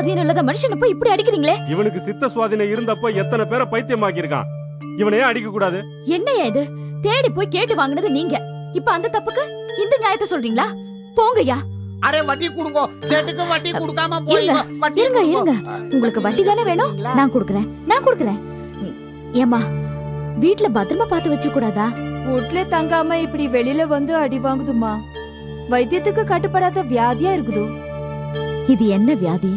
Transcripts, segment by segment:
சுவாதீனம் இல்லாத மனுஷனை போய் இப்படி அடிக்கிறீங்களே? இவனுக்கு சித்த சுவாதீனம் இருந்தப்போ எத்தனை பேரை பைத்தியமாக்கி இருக்கான். இவனையே அடிக்க கூடாது. என்னையா இது? தேடி போய் கேட்டு வாங்குனது நீங்க. இப்ப அந்த தப்புக்கு இந்த நியாயத்தை சொல்றீங்களா? போங்கய்யா. அரே வட்டி கொடுங்க. சேட்டுக்கு வட்டி கொடுக்காம போயிங்க. வட்டி இருங்க இருங்க. உங்களுக்கு வட்டி தானே வேணும்? நான் கொடுக்கறேன். ஏமா வீட்ல பத்திரமா பார்த்து வச்சு கூடாதா? வீட்ல தங்காம இப்படி வெளியில வந்து அடி வாங்குதுமா. வைத்தியத்துக்கு கட்டுப்படாத வியாதியா இருக்குது. இது என்ன வியாதி?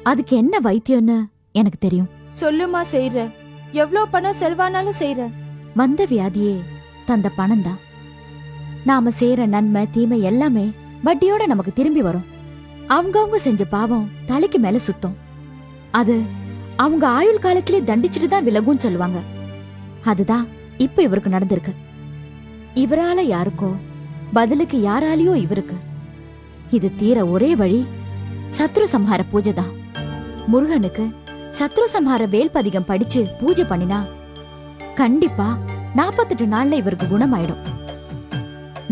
அதுக்கு என்ன வைத்தியம்னு எனக்கு தெரியும். சொல்லுமா செய்யற. எவ்வளவு பணம் செலவானாலும் செய்யற. வந்த வியாதியே தந்த பணம் தான். நாம செய்யற நன்மை தீமை எல்லாமே வட்டியோட நமக்கு திரும்பி வரும். அவங்கவங்க செஞ்ச பாவம் தலைக்கு மேல சுத்தம். அது அவங்க ஆயுள் காலத்திலே தண்டிச்சுட்டு தான் விலகும்னு சொல்லுவாங்க. அதுதான் இப்ப இவருக்கு நடந்திருக்கு. இவரால யாருக்கோ பதிலுக்கு யாராலையோ இவருக்கு. இது தீர ஒரே வழி சத்ரு சம்ஹார பூஜை தான். முருகனுக்கு சத்ரு சம்ஹார வேல் பதிகம் படிச்சு பூஜை பண்ணினா கண்டிப்பா 48 நாள்ல இவருக்கு குணமாயிடும்.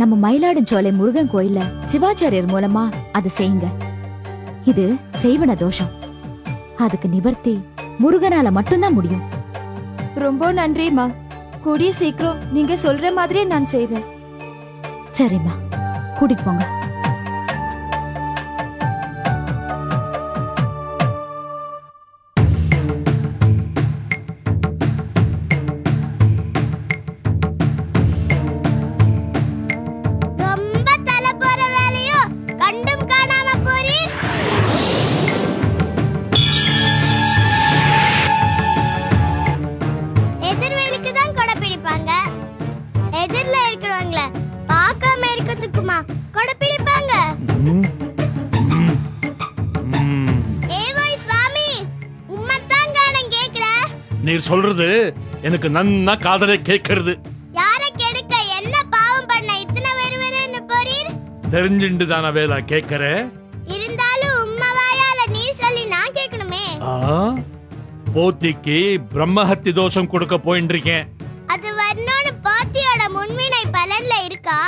நம்ம மயிலாடுஞ்சோலை முருகன் கோயில்ல சிவாச்சாரியர் மூலமா அது செய்யுங்க. இது செய்வன தோஷம். அதுக்கு நிவர்த்தி முருகனால மட்டும்தான் முடியும். ரொம்ப நன்றிமா. கூடிய சீக்கிரம் நீங்க சொல்ற மாதிரியே நான் செய்றேன். சரிம்மா, கூட்டிட்டு போங்க. நீர் சொல்றது எனக்கு நன்னா காதலை கேட்கிறது. யார கெடுக்க என்ன பாவம் பண்ண இத்தனை வெறுவெறுன்னு போறீர்? தெரிஞ்சிண்டு தான வேலா கேட்கற. இருந்தாலும் உம்மா வாயால நீ சொல்லி நான் கேட்கணுமே. போத்திக்கு பிரம்மஹத்தி தோஷம் கொடுக்க போயிட்டு இருக்கேன். அது வரணும்னு போத்தியோட முன்வினை பலன்ல இருக்கா?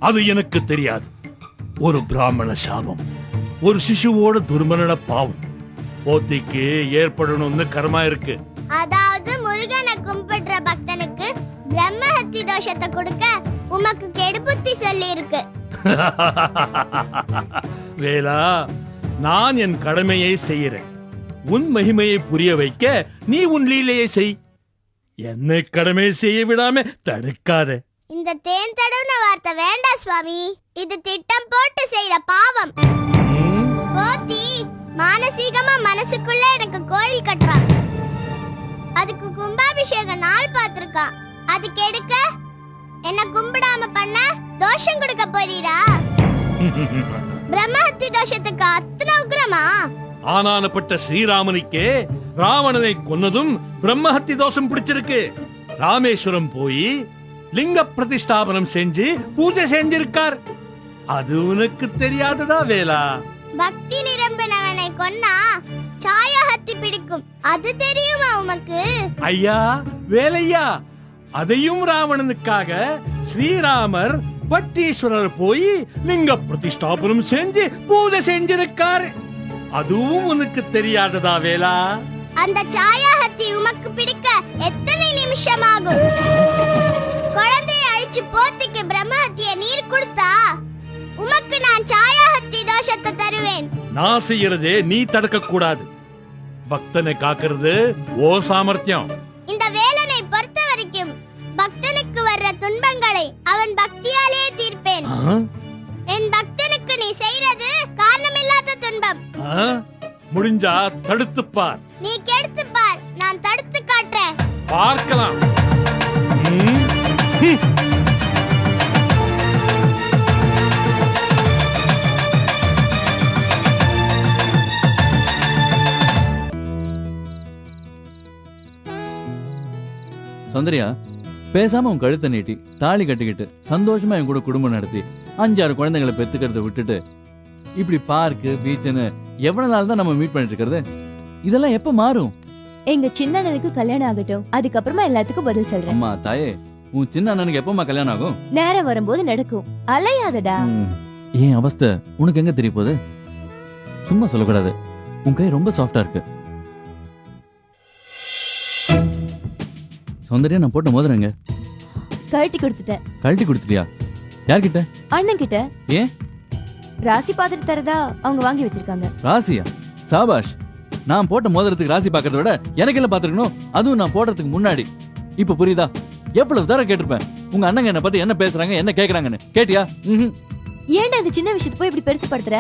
அது எனக்கு தெரியாது. ஒரு பிராமண சாபம், ஒரு சிசுவோட துர்மரண பாவம் போத்திக்கு ஏற்படணும்னு கர்மா இருக்கு. அதாவது முருகனை கும்பிடுற பக்தனுக்கு பிரம்மஹத்தி தோஷத்தை கொடுக்க உமக்கு கெடுபுத்தி சொல்லி இருக்கு. வேலா, நான் என் கடமையை செய்யறேன். உன் மகிமையை புரிய வைக்க நீ உன் லீலையை செய். என்னை கடமை செய்ய விடாம தடுக்காத. இந்த தேன் தடவுன வார்த்தை வேண்டாம் சுவாமி. இது திட்டம் போட்டு செய்யற பாவம். போத்தி மானசீகமா மனசுக்குள்ள எனக்கு கோயில் கட்டுறான். அதுக்கு கும்பாபிஷேக நாள் பார்த்திருக்கான். அது கெடுக்க என்ன கும்பிடாம பண்ண தோஷம் கொடுக்க போறீரா? பிரம்மஹத்தி தோஷத்துக்கு அத்தனை உக்கிரமா? ஆனானப்பட்ட ஸ்ரீராமனுக்கே ராவணனை கொன்னதும் பிரம்மஹத்தி தோஷம் பிடிச்சிருக்கு. ராமேஸ்வரம் போய் லிங்க பிரதிஷ்டாபனம் செஞ்சு பூஜை செஞ்சிருக்கார். அது உனக்கு தெரியாததா வேலா? பக்தி நிரம்பினவனை கொன்னா சாயஹத்தி பிடிக்கும். அது தெரியுமா உமக்கு? ஐயா வேலையா, அதையும் ராவணனுக்காக ஸ்ரீராமர் பட்டீஸ்வரர் போய் லிங்க பிரதிஷ்டாபனம் செஞ்சு பூஜை செஞ்சிருக்கார். அதுவும் உனக்கு தெரியாததா வேலா? அந்த சாயஹத்தி உமக்கு பிடிக்க எத்தனை நிமிஷம் ஆகும்? குழந்தையை அழிச்சு போத்திக்கு பிரம்மஹத்திய நீர் கொடுத்தா உமக்கு நான் சாயஹத்தி தோஷத்தை தருவேன். நான் செய்யறதே நீ தடுக்க கூடாது. பக்தனை காக்கிறது ஓ சாமர்த்தியம். இந்த வேலனை பொறுத்த வரைக்கும் பக்தனுக்கு வர்ற துன்பங்களை அவன் பக்தியாலே தீர்ப்பேன். என் பக்தனுக்கு நீ செய்யறது காரணமில்லாத துன்பம். முடிஞ்சா தடுத்துப்பார். நீ கெடுத்து பார், நான் தடுத்து காட்டுறேன். பார்க்கலாம். சௌந்தர்யா, பேசாம உன் கழுத்தை நீட்டி தாலி கட்டிக்கிட்டு சந்தோஷமா என் கூட குடும்பம் நடத்தி 5-6 குழந்தைங்களை பெத்துக்கிறத விட்டுட்டு இப்படி பார்க்கு பீச்சுன்னு எவ்வளவு நாள் தான் நம்ம மீட் பண்ணிட்டு இருக்கிறது? இதெல்லாம் எப்ப மாறும்? எங்க சின்ன அண்ணனுக்கு கல்யாணம் ஆகட்டும், அதுக்கப்புறமா எல்லாத்துக்கும் பதில் சொல்றேன். அம்மா தாயே, உன் சின்ன அண்ணனுக்கு எப்பமா கல்யாணம் ஆகும்? நேரம் வரும்போது நடக்கும். அலையாதடா. ஏன் அவஸ்தை உனக்கு எங்க தெரிய போகுது? சும்மா சொல்லக்கூடாது. உன் கை ரொம்ப சாஃப்டா இருக்கு. சௌந்தர்யா, நான் போட்ட மோதிரங்க கழட்டி கொடுத்துட்டேன். கழட்டி கொடுத்துட்டியா? யார்கிட்ட? அண்ணன் கிட்ட. ஏன்? ராசி பார்த்துட்டு தரதா அவங்க வாங்கி வச்சிருக்காங்க. ராசியா? சாபாஷ். நான் போட்ட மோதிரத்துக்கு ராசி பார்க்கறத விட எனக்கு எல்லாம் பார்த்துருக்கணும், அதுவும் நான் போடுறதுக்கு முன்னாடி. இப்ப புரியுதா? எவ்வளவு தர கேட்டிருப்பேன். உங்க அண்ணங்க என்ன பத்தி என்ன பேசுறாங்க, என்ன கேக்குறாங்கன்னு கேட்டியா? ஏன்டா இந்த சின்ன விஷயத்தை போய் இப்படி பெருசு படுத்துற?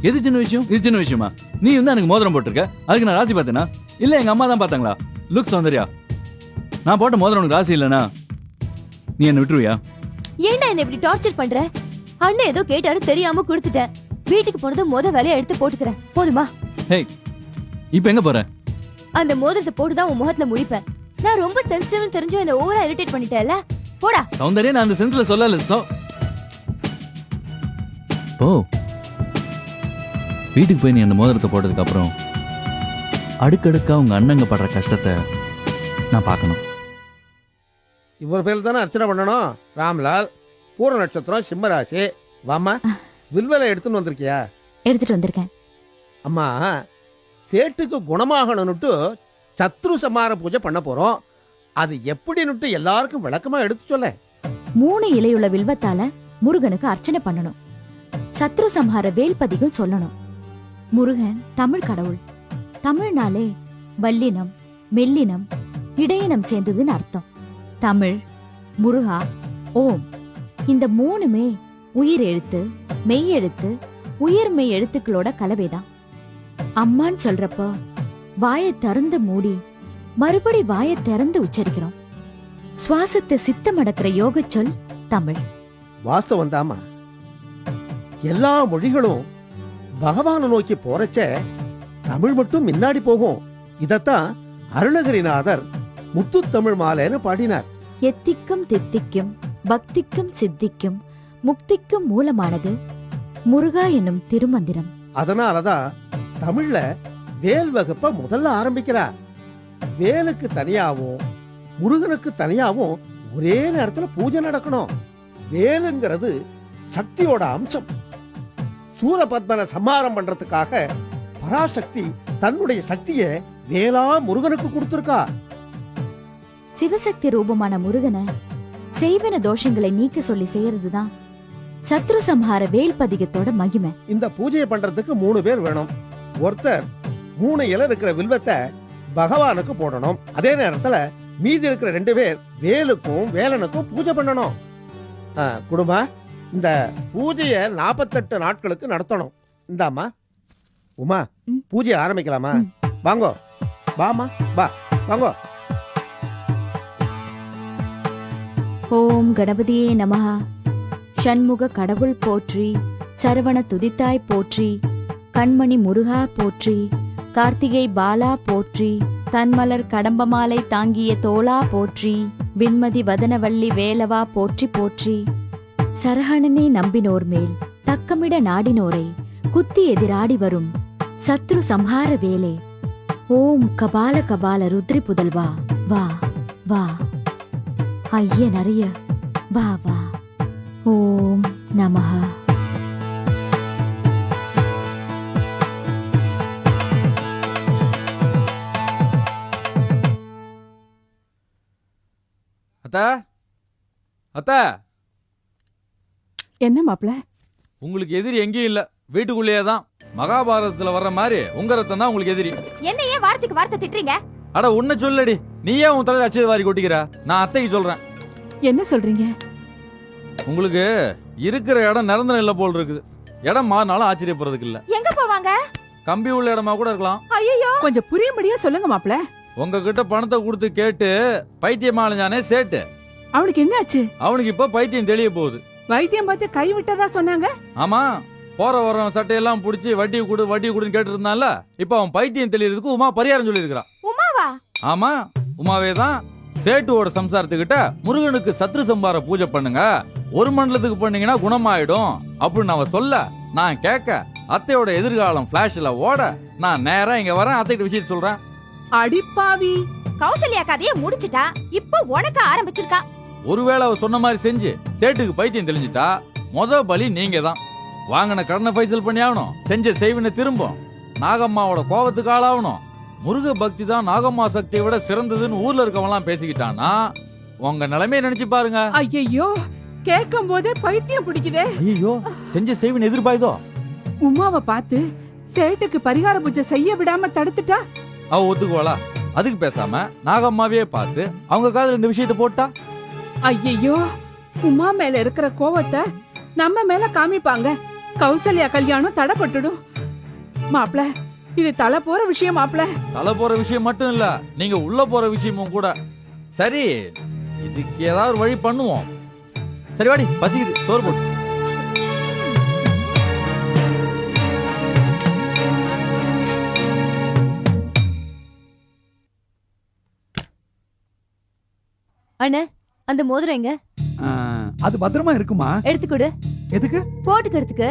எது சின்ன விஷயம்? இது சின்ன விஷயமா? நீ வந்து எனக்கு மோதிரம் போட்டிருக்க, அதுக்கு நான் ராசி பார்த்தேனா? இல்ல எங்க அம்மா தான் பார்த்தாங்களா? லுக் சௌந்தர்யா, நான் போட்ட மோதிரம் உனக்கு ராசி இல்லனா நீ என்ன விட்டுருவியா? ஏன்டா என்ன இப்படி டார்ச்சர் பண்ற? அண்ணன் ஏதோ கேட்டாரு, தெரியாம கொடுத்துட்டேன். வீட்டுக்கு போனது வேலையை எடுத்து போட்டுக்கிறேன், போதுமா? ஹேய், இப்ப எங்க போற? அந்த மோதிரத்தை போட்டுதான் உன் முகத்துல முடிப்பேன். நான் ரொம்ப சென்சிட்டிவ்னு தெரிஞ்சும் என்ன ஓவரா இரிட்டேட் பண்ணிட்டேல, போடா. சௌந்தர்யா, நான் அந்த சென்ஸ்ல சொல்லல. போ. வீட்டுக்கு போய் நீ அந்த மோதிரத்தை போட்டதுக்கு அப்புறம் அடுக்கடுக்கா உங்க அண்ணங்க படுற கஷ்டத்தை நான் பார்க்கணும். இவர் பேர்ல தானே அர்ச்சனை பண்ணணும். ராம்லால், பூர நட்சத்திரம், சிம்மராசி. வாமா, வில்வலை எடுத்துன்னு வந்திருக்கியா? எடுத்துட்டு வந்திருக்கேன். அம்மா, சேட்டுக்கு குணமாகணும்னுட்டு சத்ரு சம்ஹார பூஜை பண்ண போறோம். அது எப்படின்னுட்டு எல்லாருக்கும் விளக்கமா எடுத்து சொல்ல. 3 இலையுள்ள வில்வத்தால முருகனுக்கு அர்ச்சனை பண்ணணும். சத்ரு சம்ஹார வேல்பதிகம் சொல்லணும். முருகன் தமிழ் கடவுள். தமிழ்னாலே வல்லினம், மெல்லினம், இடையினம் சேர்ந்ததுன்னு அர்த்தம். தமிழ், முருகா, ஓம், இந்த 3மே உயிர் எழுத்து, மெய் எழுத்து, உயிர் மெய் எழுத்துக்களோட கலவைதான். அம்மான்னு சொல்றப்ப வாயை திறந்து மூடி மறுபடி வாயை திறந்து உச்சரிக்கிறோம். சுவாசத்தை சித்தமடக்கிற யோக சொல் தமிழ். வாஸ்தவம் தாமா. எல்லா மொழிகளும் பகவானை நோக்கி போறச்ச தமிழ் மட்டும் முன்னாடி போகும். இதத்தான் அருணகிரிநாதர் முத்து தமிழ் மாலைன்னு பாடினார். எத்திக்கும் தித்திக்கும் பக்திக்கும் சித்திக்கும் முக்திக்கும் மூலமானது முருகா என்னும் திருமந்திரம். அதனாலதான் தமிழ்ல வேல் வகுப்ப முதல்ல ஆரம்பிக்கிறார். வேலுக்கு தனியாவும் முருகனுக்கு தனியாவும் ஒரே நேரத்துல பூஜை நடக்கணும். வேலுங்கிறது சக்தியோட அம்சம். சூரபத்மனை சம்ஹாரம் பண்றதுக்காக பராசக்தி தன்னுடைய சக்தியை வேலா முருகனுக்கு கொடுத்திருக்கா. சிவசக்தி ரூபமான முருகனை செய்வன தோஷங்களை நீக்க சொல்லி செய்யறதுதான் சத்ரு சம்ஹார வேல்பதிகத்தோட மகிமை. இந்த பூஜையை பண்றதுக்கு 3 பேர் வேணும். ஒருத்தர் 3 இலை இருக்கிற வில்வத்தை பகவானுக்கு போடணும். அதே நேரத்துல மீதி இருக்கிற 2 பேர் வேலுக்கும் வேலனுக்கும் பூஜை பண்ணணும். குடும்பா, இந்த பூஜையை 48 நாட்களுக்கு நடத்தணும். இந்தாமா உமா, பூஜையை ஆரம்பிக்கலாமா? வாங்கோ, வாமா, வா, வாங்கோ. ஓம் கணபதியே நமஹ. ஷண்முக கடவுள் போற்றி, சரவண துதித்தாய் போற்றி, கண்மணி முருகா போற்றி, கார்த்திகை பாலா போற்றி, தன்மலர் கடம்பமாலை தாங்கிய தோளா போற்றி, விண்மதி வதனவள்ளி வேலவா போற்றி போற்றி. சரஹணனை நம்பினோர் மேல் தக்கமிட நாடினோரை குத்தி எதிராடி வரும் சத்ரு சம்ஹார வேலே. ஓம் கபால கபால ருத்ரி புதல்வா வா வா. ஐய நிறைய வா வா. ஓம் நமஹ. அத்தா, அத்தா, என்ன மாப்ள? உங்களுக்கு எதிரி எங்கேயும் இல்ல, வீட்டுக்குள்ளேயே தான். மகாபாரதத்துல வர்ற மாதிரி உங்க ரத்தம் தான் உங்களுக்கு எதிரி. என்ன ஏன் வார்த்தைக்கு வார்த்தை திட்டுறீங்க? அட உன்ன சொல்லடி, நீயே உன் தலையில அச்சது வாரி கொட்டிக்கிற. நான் அத்தைக்கு சொல்றேன். என்ன சொல்றீங்க? உங்களுக்கு இருக்கிற இடம் நிரந்தரம் இல்ல போல் இருக்குது. இடம் மாறினாலும் ஆச்சரியப்படுறதுக்கு இல்ல. எங்க போவாங்க? கம்பி உள்ள இடமா கூட இருக்கலாம். ஐயோ, கொஞ்சம் புரியும்படியா சொல்லுங்க மாப்ள. உங்ககிட்ட பணத்தை கொடுத்து கேட்டு பைத்தியமானஞ்சானே சேட்டு, அவனுக்கு என்ன ஆச்சு? அவனுக்கு இப்ப பைத்தியம் தெளிய போகுது. வைத்தியம் பார்த்து கை விட்டதா சொன்னாங்க. ஆமா, போற வர்றவன் சட்டையெல்லாம் புடிச்சு வட்டி கொடு வட்டி கொடுன்னு கேட்டு இருந்தான்ல, இப்ப அவன் பைத்தியம் தெளியறதுக்கு உமா பரிகாரம் சொல்லி இருக்கிறான். உமாவா? ஆமா, உமாவே தான். சேட்டுவோட சம்சாரத்துக்கிட்ட முருகனுக்கு சத்ரு சம்ஹார பூஜை பண்ணுங்க, 1 மண்டலத்துக்கு பண்ணீங்கன்னா குணமாயிடும் அப்படின்னு அவ சொல்ல, நான் கேட்க அத்தையோட எதிர்காலம் பிளாஷ்ல ஓட, நான் நேரா இங்க வரேன், அத்தைகிட்ட விஷயத்தை சொல்றேன். அடிப்பாவி, கௌசல்யா கதையை முடிச்சிட்டா, இப்போ உனக்கு ஆரம்பிச்சிருக்கா. ஒருவேளை அவ சொன்ன மாதிரி செஞ்சு சேட்டுக்கு பைத்தியம் தெளிஞ்சிட்டா முத பலி நீங்க தான். வாங்கின கடனை பைசல் பண்ணி ஆகணும், செஞ்ச செய்வினை திரும்பும். நாகம்மாவோட கோபத்துக்கு ஆளாகணும். முருக பக்தி தான் நாகம்மா சக்தியை விட சிறந்ததுன்னு ஊர்ல இருக்கவங்களாம் பேசிக்கிட்டானா உங்க நிலைமையை நினைச்சு பாருங்க. ஐயோ கேட்கும் போதே பைத்தியம் பிடிக்குதே. ஐயோ செஞ்ச செய்வின் எதிர்பாயுதோ. உமாவை பார்த்து சேட்டுக்கு பரிகார பூஜை செய்ய விடாம தடுத்துட்டா அவ ஒத்துக்குவாளா? அதுக்கு பேசாம நாகம்மாவே பார்த்து அவங்க காதுல இந்த விஷயத்தை போட்டா? ஐயோ உமா மேல இருக்கிற கோவத்தை நம்ம மேல காமிப்பாங்க. கௌசல்யா கல்யாணம் தடைப்பட்டுடும். மாப்ள இது தலை போற விஷயம் மாப்ள. தலை போற விஷயம் மட்டும் இல்ல, நீங்க உள்ள போற விஷயமும் கூட. சரி இதுக்கு ஏதாவது ஒரு வழி பண்ணுவோம். சரி வாடி, பசிக்குது, சோறு போட்டு. அண்ணே அந்த மோதிரம் எங்க? அது பத்திரமா இருக்குமா? எடுத்துக்கொடு. எதுக்கு? போட்டுக்கிறதுக்கு.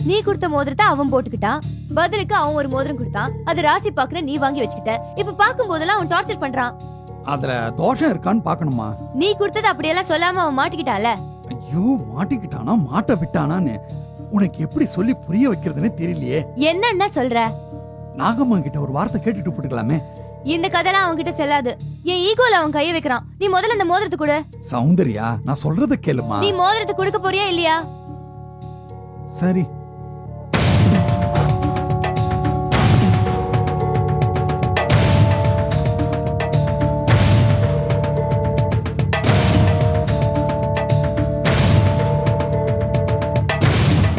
நீ கொடுத்த மோதிரத்தை அவன் போட்டுக்கிட்டான், பதிலுக்கு அவன் ஒரு மோதிரம் கொடுத்தான். அது ராசி பாக்குற நீ வாங்கி வச்சுக்கிட்ட. இப்ப பாக்கும் போதெல்லாம் அவன் டார்ச்சர் பண்றான். அதுல தோஷம் இருக்கான்னு பாக்கணுமா? நீ கொடுத்தது அப்படியெல்லாம் சொல்லாம அவன் மாட்டிக்கிட்டால. ஐயோ மாட்டிக்கிட்டானா மாட்ட விட்டானான்னு உனக்கு எப்படி சொல்லி புரிய வைக்கிறதுன்னு தெரியலையே. என்னன்னா சொல்ற? நாகம்மா கிட்ட ஒரு வார்த்தை கேட்டுட்டு போட்டுக்கலாமே. இந்த கதைலாம் அவன் கிட்ட செல்லாது. என் ஈகோல அவன் கைய வைக்கிறான். நீ முதல்ல இந்த மோதிரத்தை கொடு. சௌந்தர்யா நான் சொல்றத கேளுமா. நீ மோதிரத்தை கொடுக்க போறியா இல்லையா? சரி.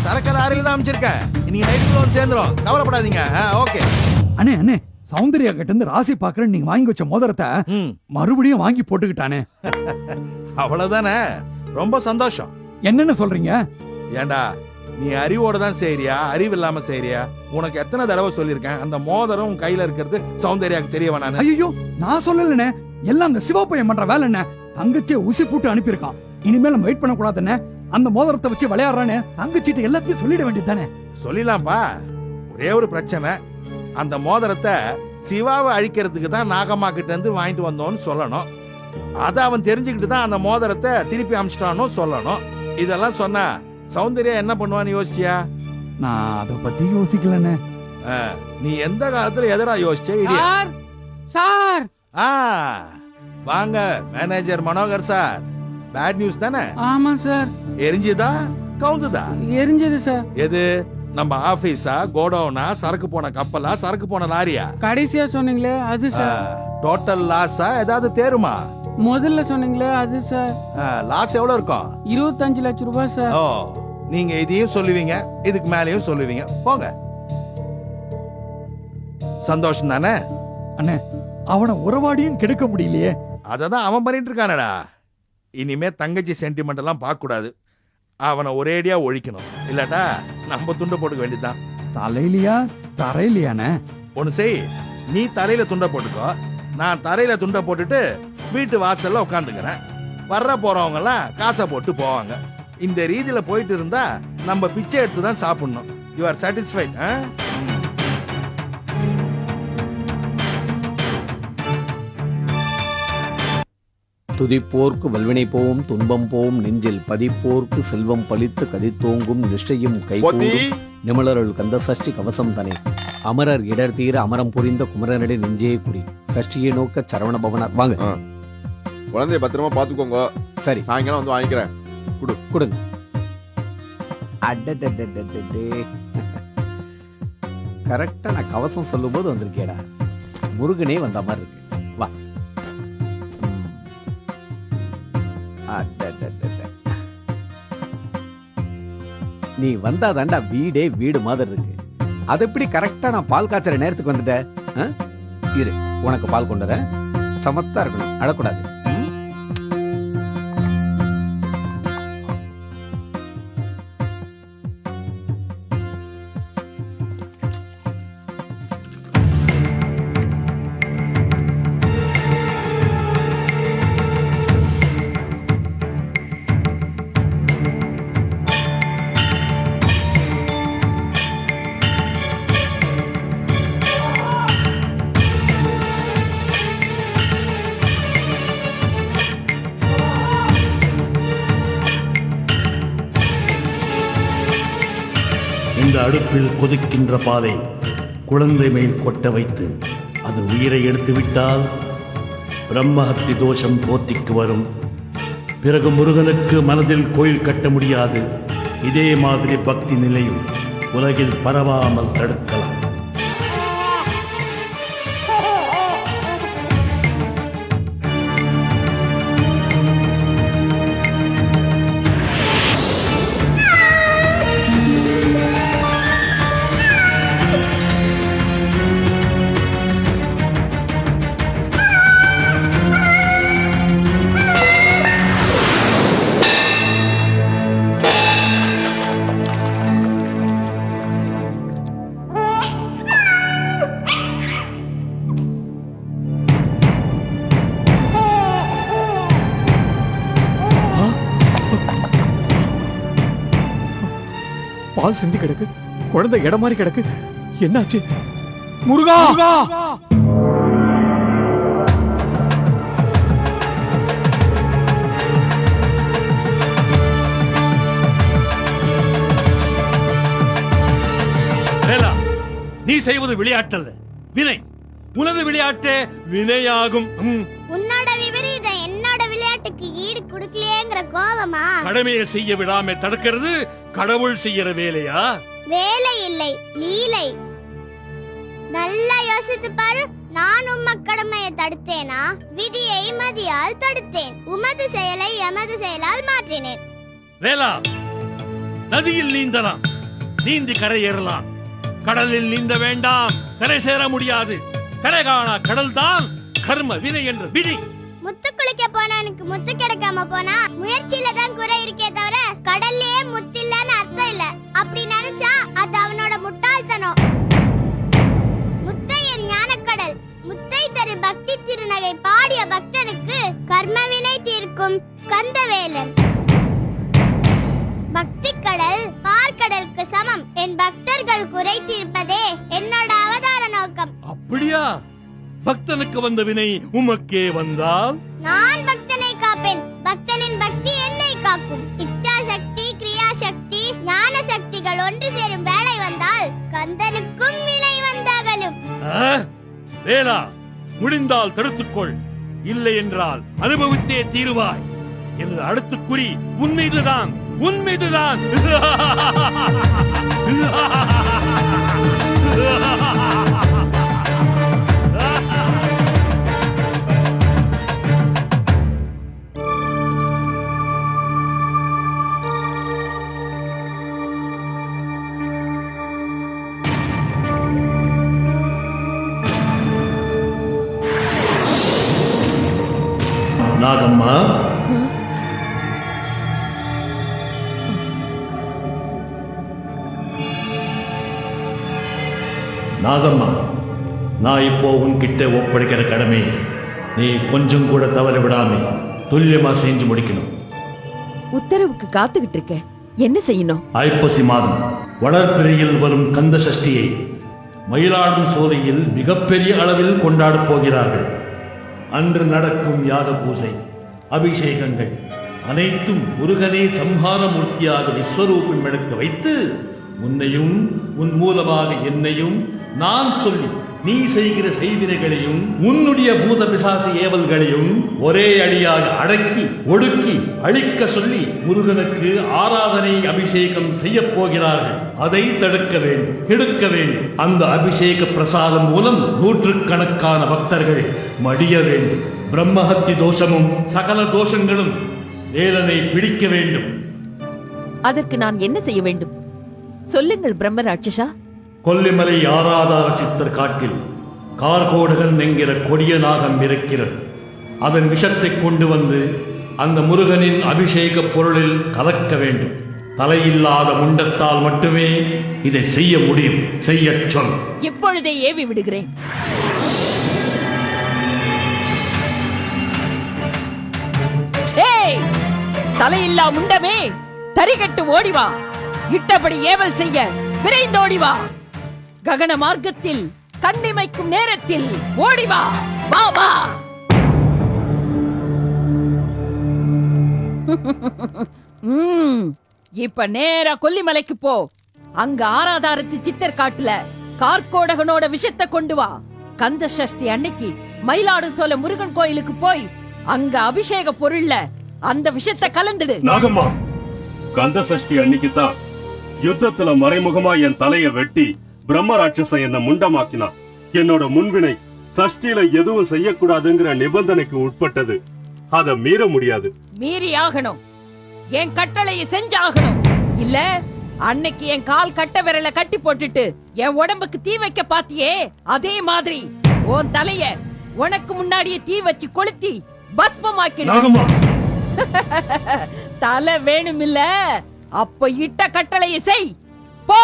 சரக்கு அறையில் தான் அமைச்சிருக்கேன். இன்னைக்கு நைட்டுக்குள்ள வந்து சேர்ந்துரும், கவலைப்படாதீங்க. ஓகே அண்ணே அண்ணே சௌந்தர்யா கிட்ட இருந்து ராசி பாக்குறேன் நீங்க வாங்கி வச்ச மோதிரத்தை மறுபடியும் வாங்கி போட்டுக்கிட்டானே. அவ்வளவுதானே, ரொம்ப சந்தோஷம். என்னென்ன சொல்றீங்க? ஏண்டா நீ அறிவோட தான் செய்யறியா, அறிவு இல்லாம செய்யறியா? உனக்கு எத்தனை தடவை சொல்லியிருக்கேன், அந்த மோதிரம் உன் கையில இருக்கிறது சௌந்தர்யாக்கு தெரிய வேணான்னு. ஐயோ நான் சொல்லலண்ணே, எல்லாம் அந்த சிவப்பையன் பண்ற வேலை. என்ன தங்கச்சியை ஊசி போட்டு அனுப்பியிருக்கான். இனிமேல் நம்ம வெயிட் பண்ண கூடாதுன்னு அந்த மோதிரத்தை வச்சு விளையாடுறானே. தங்கச்சிட்டு எல்லாத்தையும் சொல்லிட வேண்டியதானே. சொல்லிடலாம்ப்பா, ஒரே ஒரு பிரச்சனை. அந்த மோதிரத்தை சிவாவை அழிக்கிறதுக்கு தான் நாகம்மா கிட்ட இருந்து வாங்கிட்டு வந்தோம்னு சொல்லணும். அதை அவன் தெரிஞ்சுக்கிட்டு தான் அந்த மோதிரத்தை திருப்பி அமிச்சிட்டானோ சொல்லணும். இதெல்லாம் சொன்னா சௌந்தர்யா என்ன பண்ணுவான்னு யோசிச்சியா? நான் அதை பத்தி யோசிக்கலண்ணே. நீ எந்த காலத்துல எதரா யோசிச்ச? சார் வாங்க manager Manohar sir. Bad news தானே? ஆமா சார். எரிஞ்சுதா கவுந்துதா? எரிஞ்சது சார். எது? நம்ம ஆபீஸா, கோடவுனா, சரக்கு போன கப்பலா, சரக்கு போன லாரியா? கடைசியா சொன்னீங்களே அது சார். டோட்டல் லாஸா ஏதாவது தேருமா? முதல்ல சொன்னீங்களே அது சார். லாஸ் எவ்வளவு இருக்கும்? 25 லட்சம் ரூபாய் சார். ஓ, நீங்க இதையும் சொல்லுவீங்க, இதுக்கு மேலேயும் சொல்லுவீங்க. போங்க. சந்தோஷம் தானே? அண்ணே அவனை உறவாடியும் கெடுக்க முடியலையே. அததான் அவன் பண்ணிட்டு இருக்கானடா. இனிமே தங்கச்சி சென்டிமெண்ட் எல்லாம் பார்க்க கூடாது. அவனை ஒரேடியா ஒழிக்கணும். இல்லாட்டா நம்ம துண்டை போட்டுக்க வேண்டியதுதான். தலையிலையா தரையிலையானே? ஒண்ணு செய், நீ தலையில துண்டை போட்டுக்கோ, நான் தரையில துண்டை போட்டுட்டு வீட்டு வாசல்ல உட்காந்துக்கிறேன். வர்ற போறவங்க எல்லாம் காசை போட்டு போவாங்க. இந்த ரீதியில போயிட்டு இருந்தா நம்ம பிச்சை எடுத்து தான் சாப்பிடணும். You are satisfied? துதிப்போர்க்கு வல்வினை போவும் துன்பம் போவும் நெஞ்சில் பதிப்போர்க்கு செல்வம் பலித்து கதித்தோங்கும் நிஷ்டையும் கைகூடும் நிமலருள் கந்த சஷ்டி கவசம் தனே அமரர் இடர் தீர அமரம் புரிந்த குமரனடி நெஞ்சே குறி சஷ்டியை நோக்க சரவண பவனார். வாங்க, குழந்தைய பத்திரமா பாத்துக்கோங்க. சரி, சாயங்காலம் வந்து வாங்கிக்கிறேன். கொடுங்க. அடடடடடடே, கரெக்டா நான் கவசம் சொல்லும் போது வந்திருக்கேடா. முருகனே வந்த மாதிரி இருக்கு. வா. நீ வந்தாதாண்டா வீடே வீடு மாதிரி இருக்கு. அது எப்படி கரெக்டா நான் பால் காய்ச்சற நேரத்துக்கு வந்துட்டேன். இரு, உனக்கு பால் கொண்டு வரேன். சமத்தா இருக்கணும், அழக்கூடாது. இந்த அடுப்பில் கொதிக்கின்ற பாலை குழந்தை மேல் கொட்ட வைத்து அது உயிரை எடுத்து விட்டால் பிரம்மஹத்தி தோஷம் போத்திக்கு வரும். பிறகு முருகனுக்கு மனதில் கோயில் கட்ட முடியாது. இதே மாதிரி பக்தி நிலையும் உலகில் பரவாமல் தடுக்கலாம். பால் சிந்தி கிடக்கு, குழந்தை இடம் மாதிரி கிடக்கு. என்னாச்சு? முருகா! வேலா, நீ செய்வது விளையாட்டல்ல, வினை. உனது விளையாட்டே வினையாகும். உன்னோட விபரீதம் என்னோட விளையாட்டுக்கு ஈடு கொடுக்கலையேங்கிற கோவமா? கடமையை செய்ய விடாம தடுக்கிறது கடவுள் செய்யற வேலையா? வேலை இல்லை, லீலை. நல்லா யோசித்து பாரு. நான் உம்ம கடமையை தடுத்தேனா? விதியை மதியால் தடுத்தேன். உமது செயலை எமது செயலால் மாற்றினேன். வேலா, நதியில் நீந்தலாம், நீந்தி கரை ஏறலாம். கடலில் நீந்த வேண்டாம், கரை சேர முடியாது. கரை காணா கடல் தான் கர்ம வினை என்ற விதி. முத்து குளிக்க போனவனுக்கு முத்து கிடைக்காம போனா முயற்சியில தான் குறை இருக்கே தவிர கடல்லயே முத்து இல்லன்னு அர்த்தம் இல்ல. அப்படி நினைச்சா அது அவனோட முட்டாள்தனம். முத்தையன் ஞானக்கடல், முத்தை தரு பக்தி திருநகை பாடிய பக்தனுக்கு கர்மவினை தீர்க்கும் கந்தவேலன். பக்தி கடல் பார்க்கடலுக்கு சமம். என் பக்தர்கள் குறை தீர்ப்பதே என்னோட அவதார நோக்கம். அப்படியா? பக்தனுக்கு வந்த வினை உமக்கே வந்தால் நான் பக்தனை காப்பேன். பக்தனின் பக்தி என்னை காக்கும். இச்சா சக்தி, கிரியா சக்தி, ஞான சக்திகள் ஒன்று சேரும் வேளை வந்தால் கந்தனுக்கும் வினை வந்தாகலும். வேலா, முடிந்தால் தடுத்துக்கொள், இல்லை என்றால் அனுபவித்தே தீருவாய். எனது அடுத்த குறி உன்மீதுதான், உன்மீதுதான். நாகம்மா, நாகம்மா, நான் இப்போ உன்கிட்ட ஒப்படைக்கிற கடமை நீ கொஞ்சம் கூட தவற விடாம துல்லியமா செஞ்சு முடிக்கணும். உத்தரவுக்கு காத்துக்கிட்டு இருக்க. என்ன செய்யணும்? ஐப்பசி மாதம் வளர்பிறையில் வரும் கந்த சஷ்டியை மயிலாடும் சோலையில் மிகப்பெரிய அளவில் கொண்டாடப் போகிறார்கள். அன்று நடக்கும் யாக பூஜை, அபிஷேகங்கள் அனைத்தும் முருகனே சம்ஹார மூர்த்தியாக விஸ்வரூபம் எடுக்க வைத்து உன்னையும் உன் மூலமாக என்னையும் நான் சொல்லி நீ செய்கிற செய்வினைகளையும் உன்னுடைய பூத பிசாசு ஏவல்களையும் ஒரே அடியாக அடக்கி ஒடுக்கி அழிக்க சொல்லி முருகனுக்கு ஆராதனை அபிஷேகம் செய்ய போகிறார்கள். அதை தடுக்க வேண்டும், கெடுக்க வேண்டும். அந்த அபிஷேக பிரசாதம் மூலம் நூற்றுக்கணக்கான பக்தர்கள் மடிய வேண்டும். பிரம்மஹத்தி தோஷமும் சகல தோஷங்களும் வேலனை பிடிக்க வேண்டும். அதற்கு நான் என்ன செய்ய வேண்டும்? சொல்லுங்கள் பிரம்ம ராட்சசா. கொல்லிமலை ஆராதார சித்தர் காட்டில் கார்கோடகன் என்கிற கொடிய நாகம் இருக்கிறது. அதன் விஷத்தை கொண்டு வந்து அந்த முருகனின் அபிஷேக பொருளில் கலக்க வேண்டும். தலையில்லாத முண்டத்தால் மட்டுமே இதை செய்ய முடியும். செய்ய சொல். இப்பொழுதே ஏவி விடுகிறேன். ஏய், தலையில்லா முண்டமே, தரிகட்டு ஓடிவா. இட்டபடி ஏவல் செய்ய விரைந்தோடிவா. ககன மார்க்கத்தில் கண்ணிமைக்கும் நேரத்தில் ஓடிவா. வா வா. இப்ப நேரா கொல்லிமலைக்கு போ. அங்க ஆராதாரத்து சித்தர் காட்டுல கார்கோடகனோட விஷத்தை கொண்டு வா. கந்த சஷ்டி அன்னைக்கு மயிலாடு சோழ முருகன் கோயிலுக்கு போய் அங்க அபிஷேக பொருள்ல அந்த விஷத்தை கலந்துடு. நாகம்மா, கந்த சஷ்டி அன்னைக்கு தான் யுத்தத்துல மறைமுகமா என் தலைய வெட்டி பிரம்ம ராட்சசன் என்ன முண்டமாக்கினான். என்னோட முன்வினை சஷ்டியில எதுவும் செய்யக்கூடாதுங்கிற நிபந்தனைக்கு உட்பட்டது. அத மீற முடியாது. மீறி ஆகணும். என் கட்டளையை செஞ்சாகணும். இல்ல அன்னைக்கு என் கால் கட்ட விரல கட்டி போட்டுட்டு என் உடம்புக்கு தீ வைக்க பாத்தியே, அதே மாதிரி உன் தலைய உனக்கு முன்னாடியே தீ வச்சு கொளுத்தி பஸ்மமாக்கி. தலை வேணுமில்ல, அப்ப இட்ட கட்டளையை செய். போ.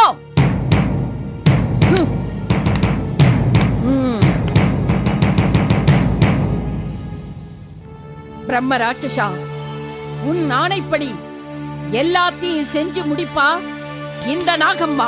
பிரம்ம ராட்சசா, உன் ஆணைப்படி எல்லாத்தையும் செஞ்சு முடிப்பா இந்த நாகம்மா.